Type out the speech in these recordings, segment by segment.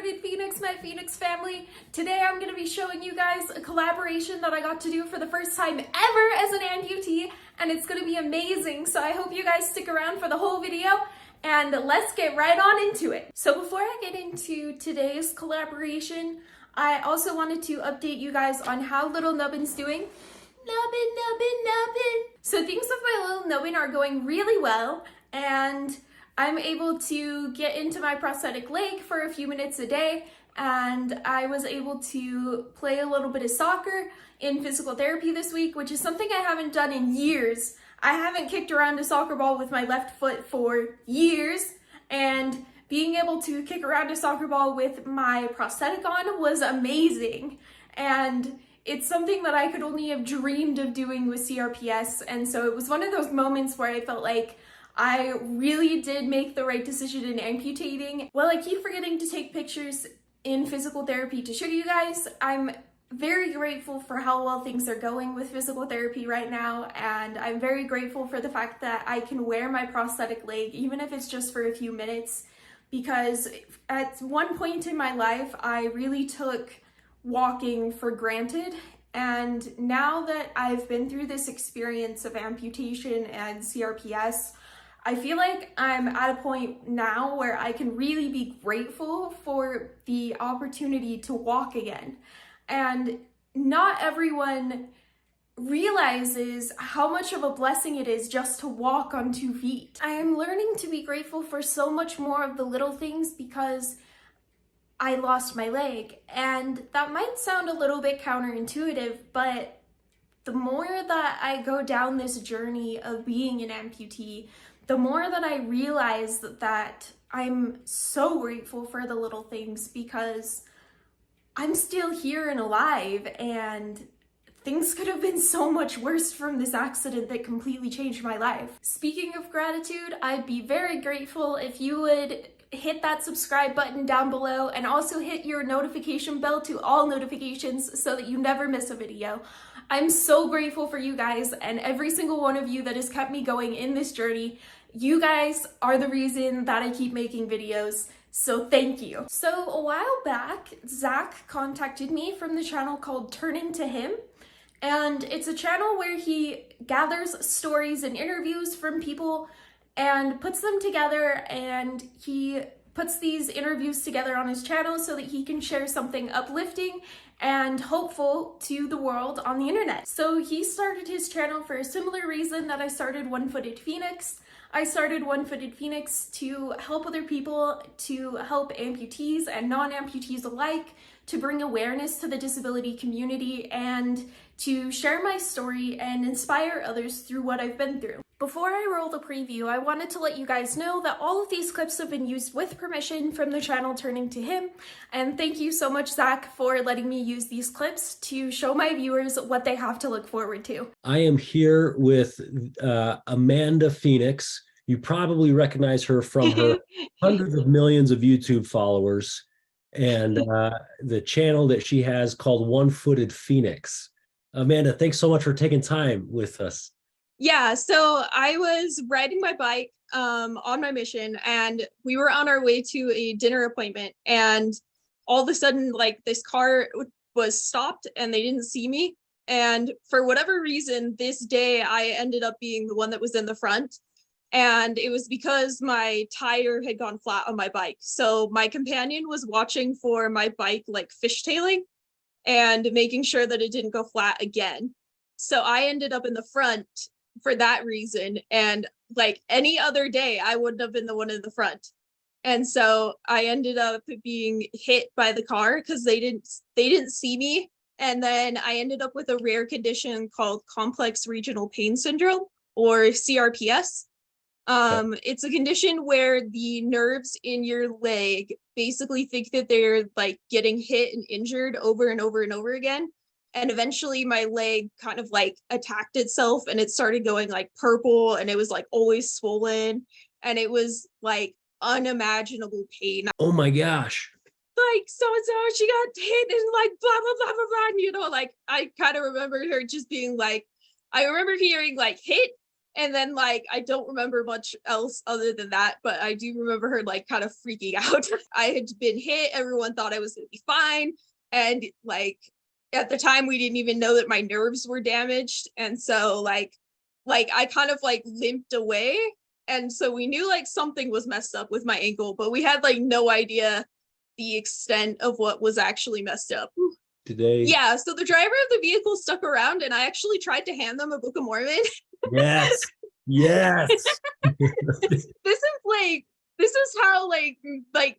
One-Footed Phoenix, my Phoenix family. Today I'm going to be showing you guys a collaboration that I got to do for the first time ever as an amputee, and it's going to be amazing. So I hope you guys stick around for the whole video, and let's get right on into it. So before I get into today's collaboration, I also wanted to update you guys on how little Nubbin's doing. Nubbin. So things with my little Nubbin are going really well, and I'm able to get into my prosthetic leg for a few minutes a day, and I was able to play a little bit of soccer in physical therapy this week, which is something I haven't done in years. I haven't kicked around a soccer ball with my left foot for years, and being able to kick around a soccer ball with my prosthetic on was amazing. And it's something that I could only have dreamed of doing with CRPS, and so it was one of those moments where I felt like I really did make the right decision in amputating. While I keep forgetting to take pictures in physical therapy to show you guys, I'm very grateful for how well things are going with physical therapy right now, and I'm very grateful for the fact that I can wear my prosthetic leg, even if it's just for a few minutes, because at one point in my life, I really took walking for granted. And now that I've been through this experience of amputation and CRPS, I feel like I'm at a point now where I can really be grateful for the opportunity to walk again. And not everyone realizes how much of a blessing it is just to walk on 2 feet. I am learning to be grateful for so much more of the little things because I lost my leg. And that might sound a little bit counterintuitive, but the more that I go down this journey of being an amputee, the more that I realize that I'm so grateful for the little things, because I'm still here and alive, and things could have been so much worse from this accident that completely changed my life. Speaking of gratitude, I'd be very grateful if you would hit that subscribe button down below and also hit your notification bell to all notifications so that you never miss a video. I'm so grateful for you guys and every single one of you that has kept me going in this journey. You guys are the reason that I keep making videos, so thank you. So a while back, Zach contacted me from the channel called Turning to Him, and it's a channel where he gathers stories and interviews from people and puts them together, and he puts these interviews together on his channel so that he can share something uplifting and hopeful to the world on the internet. So he started his channel for a similar reason that I started One-Footed Phoenix. I started One-Footed Phoenix to help other people, to help amputees and non-amputees alike, to bring awareness to the disability community, and to share my story and inspire others through what I've been through. Before I roll the preview, I wanted to let you guys know that all of these clips have been used with permission from the channel Turning to Him, and thank you so much, Zach, for letting me use these clips to show my viewers what they have to look forward to. I am here with Amanda Phoenix. You probably recognize her from her hundreds of millions of YouTube followers and the channel that she has called One-Footed Phoenix. Amanda, thanks so much for taking time with us. Yeah, so I was riding my bike on my mission, and we were on our way to a dinner appointment, and all of a sudden, like, this car was stopped and they didn't see me. And for whatever reason, this day I ended up being the one that was in the front, and it was because my tire had gone flat on my bike. So my companion was watching for my bike, like fishtailing and making sure that it didn't go flat again. So I ended up in the front for that reason, and like any other day I wouldn't have been the one in the front. And so I ended up being hit by the car because they didn't see me. And then I ended up with a rare condition called complex regional pain syndrome, or CRPS. It's a condition where the nerves in your leg basically think that they're like getting hit and injured over and over and over again. And eventually my leg kind of like attacked itself, and it started going like purple, and it was like always swollen, and it was like unimaginable pain. Oh my gosh. Like, so-and-so, she got hit and like blah, blah, blah, blah, blah. And, you know, like I kind of remember her just being like, I remember hearing like hit, And then like I don't remember much else other than that, but I do remember her like kind of freaking out. I had been hit, everyone thought I was gonna be fine. And like at the time we didn't even know that my nerves were damaged. And so like I kind of like limped away. And so we knew like something was messed up with my ankle, but we had like no idea the extent of what was actually messed up. Today. Yeah, so the driver of the vehicle stuck around and I actually tried to hand them a Book of Mormon. Yes. Yes. This is how like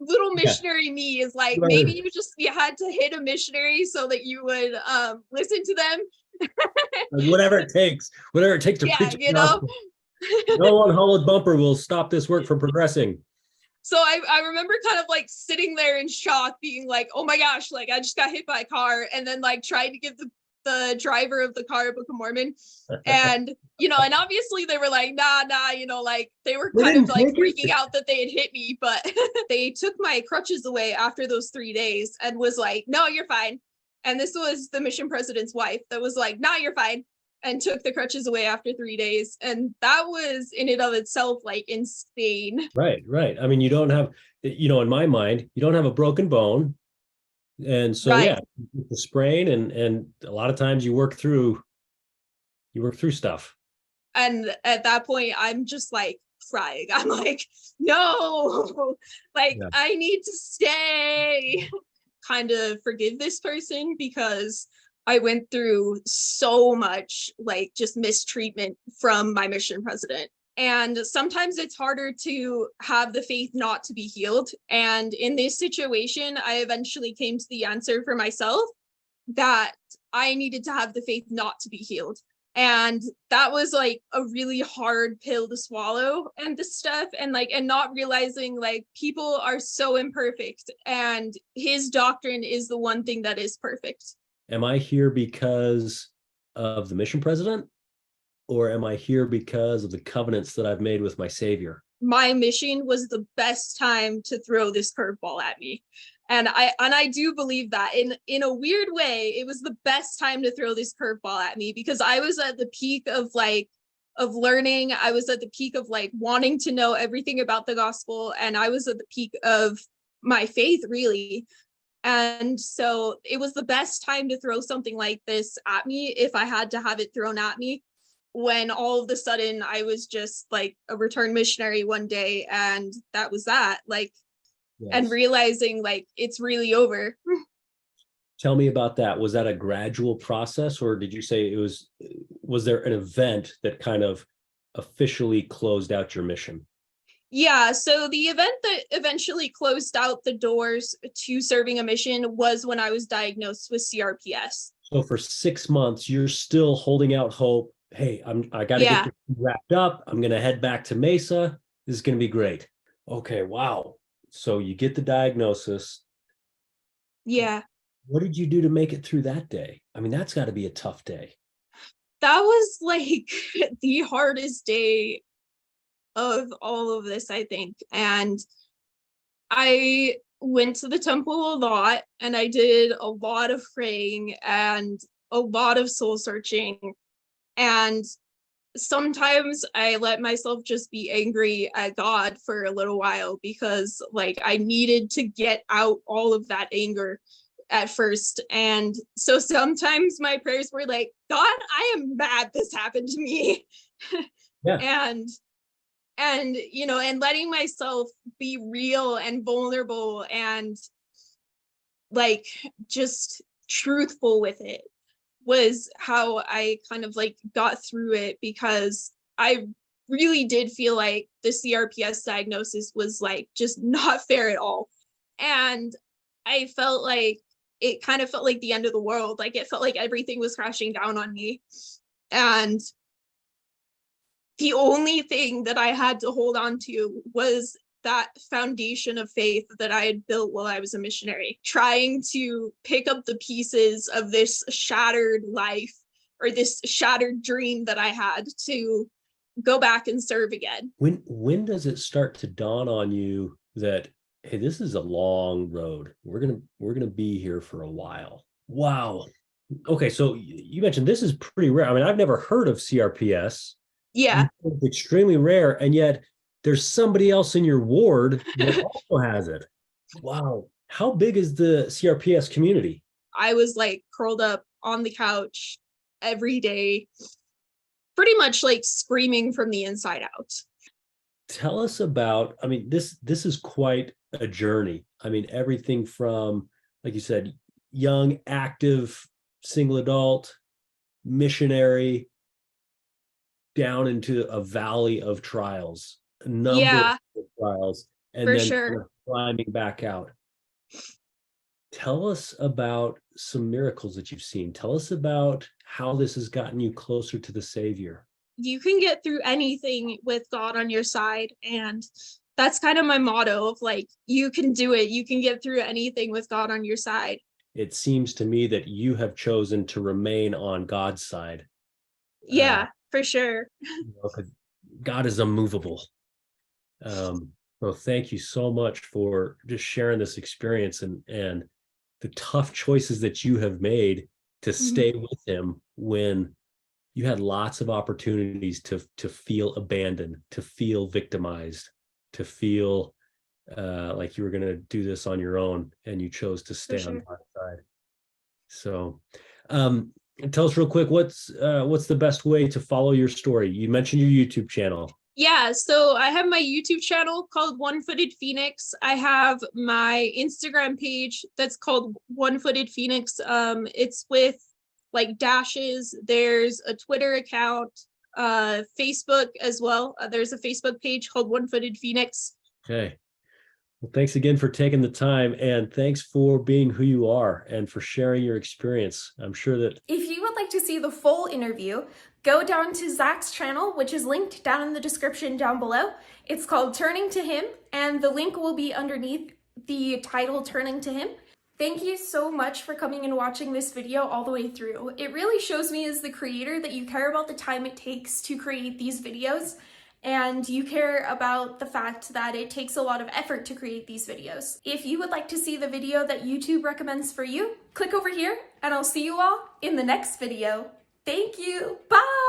little missionary me is like, Right. maybe you had to hit a missionary so that you would listen to them. Whatever it takes to Yeah, preach. you know. No one hollowed bumper will stop this work from progressing. So I remember kind of like sitting there in shock, being like, oh my gosh, like I just got hit by a car, and then like trying to give the driver of the car a Book of Mormon. And you know, and obviously they were like, nah, you know, like they were kind of like freaking out that they had hit me, but they took my crutches away after those 3 days and was like, no, you're fine. And this was the mission president's wife that was like, nah, you're fine, and took the crutches away after 3 days. And that was in and of itself like insane. Right. I mean, you don't have, you know, in my mind, you don't have a broken bone. And so, Right. yeah, the sprain and a lot of times you work through stuff. And at that point, I'm just like crying. I'm like, no, like Yeah. I need to stay. Kind of forgive this person because I went through so much like just mistreatment from my mission president. And sometimes it's harder to have the faith not to be healed. And in this situation, I eventually came to the answer for myself that I needed to have the faith not to be healed. And that was like a really hard pill to swallow and this stuff, and like, and not realizing like people are so imperfect and his doctrine is the one thing that is perfect. Am I here because of the mission president, or am I here because of the covenants that I've made with my Savior? My mission was the best time to throw this curveball at me. And I do believe that in a weird way, it was the best time to throw this curveball at me because I was at the peak of learning. I was at the peak of like wanting to know everything about the gospel. And I was at the peak of my faith, really. And so it was the best time to throw something like this at me if I had to have it thrown at me, when all of a sudden I was just like a returned missionary one day, and that was that. Like, yes. And realizing like it's really over. Tell me about that. Was that a gradual process, or did you say was there an event that kind of officially closed out your mission? Yeah, so the event that eventually closed out the doors to serving a mission was when I was diagnosed with CRPS. So for 6 months, you're still holding out hope. Hey, I got to get this wrapped up. I'm going to head back to Mesa. This is going to be great. Okay, wow. So you get the diagnosis. Yeah. What did you do to make it through that day? I mean, that's got to be a tough day. That was like the hardest day of all of this, I think. And I went to the temple a lot, and I did a lot of praying and a lot of soul searching. And sometimes I let myself just be angry at God for a little while because like I needed to get out all of that anger at first. And so sometimes my prayers were like, God, I am mad this happened to me. Yeah. And you know, and letting myself be real and vulnerable and like just truthful with it was how I kind of like got through it, because I really did feel like the CRPS diagnosis was like just not fair at all. And I felt like it kind of felt like the end of the world. Like it felt like everything was crashing down on me. And the only thing that I had to hold on to was that foundation of faith that I had built while I was a missionary, trying to pick up the pieces of this shattered life or this shattered dream that I had to go back and serve again. When does it start to dawn on you that, hey, this is a long road. We're gonna be here for a while. Wow. Okay, so you mentioned this is pretty rare. I mean, I've never heard of CRPS. Yeah. It's extremely rare, and yet there's somebody else in your ward that also has it. Wow. How big is the CRPS community? I was like curled up on the couch every day, pretty much like screaming from the inside out. Tell us about, I mean, this is quite a journey. I mean, everything from, like you said, young, active, single adult, missionary, down into a valley of trials, a number Yeah, of trials, and for then sure. climbing back out. Tell us about some miracles that you've seen. Tell us about how this has gotten you closer to the Savior. You can get through anything with God on your side. And that's kind of my motto of like, you can do it. You can get through anything with God on your side. It seems to me that you have chosen to remain on God's side. Yeah, for sure. God is unmovable. Well, thank you so much for just sharing this experience and the tough choices that you have made to stay with him when you had lots of opportunities to feel abandoned, to feel victimized, to feel like you were going to do this on your own, and you chose to stay on God's side. So, tell us real quick, what's the best way to follow your story? You mentioned your YouTube channel. Yeah, so I have my YouTube channel called One Footed Phoenix. I have my Instagram page that's called One Footed Phoenix. It's with like dashes. There's a Twitter account, Facebook as well. There's a Facebook page called One Footed Phoenix. Okay. Well, thanks again for taking the time, and thanks for being who you are and for sharing your experience. I'm sure that If you would like to see the full interview, go down to Zach's channel, which is linked down in the description down below. It's called Turning to Him, and the link will be underneath the title Turning to Him. Thank you so much for coming and watching this video all the way through. It really shows me as the creator that you care about the time it takes to create these videos, and you care about the fact that it takes a lot of effort to create these videos. If you would like to see the video that YouTube recommends for you, click over here, and I'll see you all in the next video. Thank you. Bye!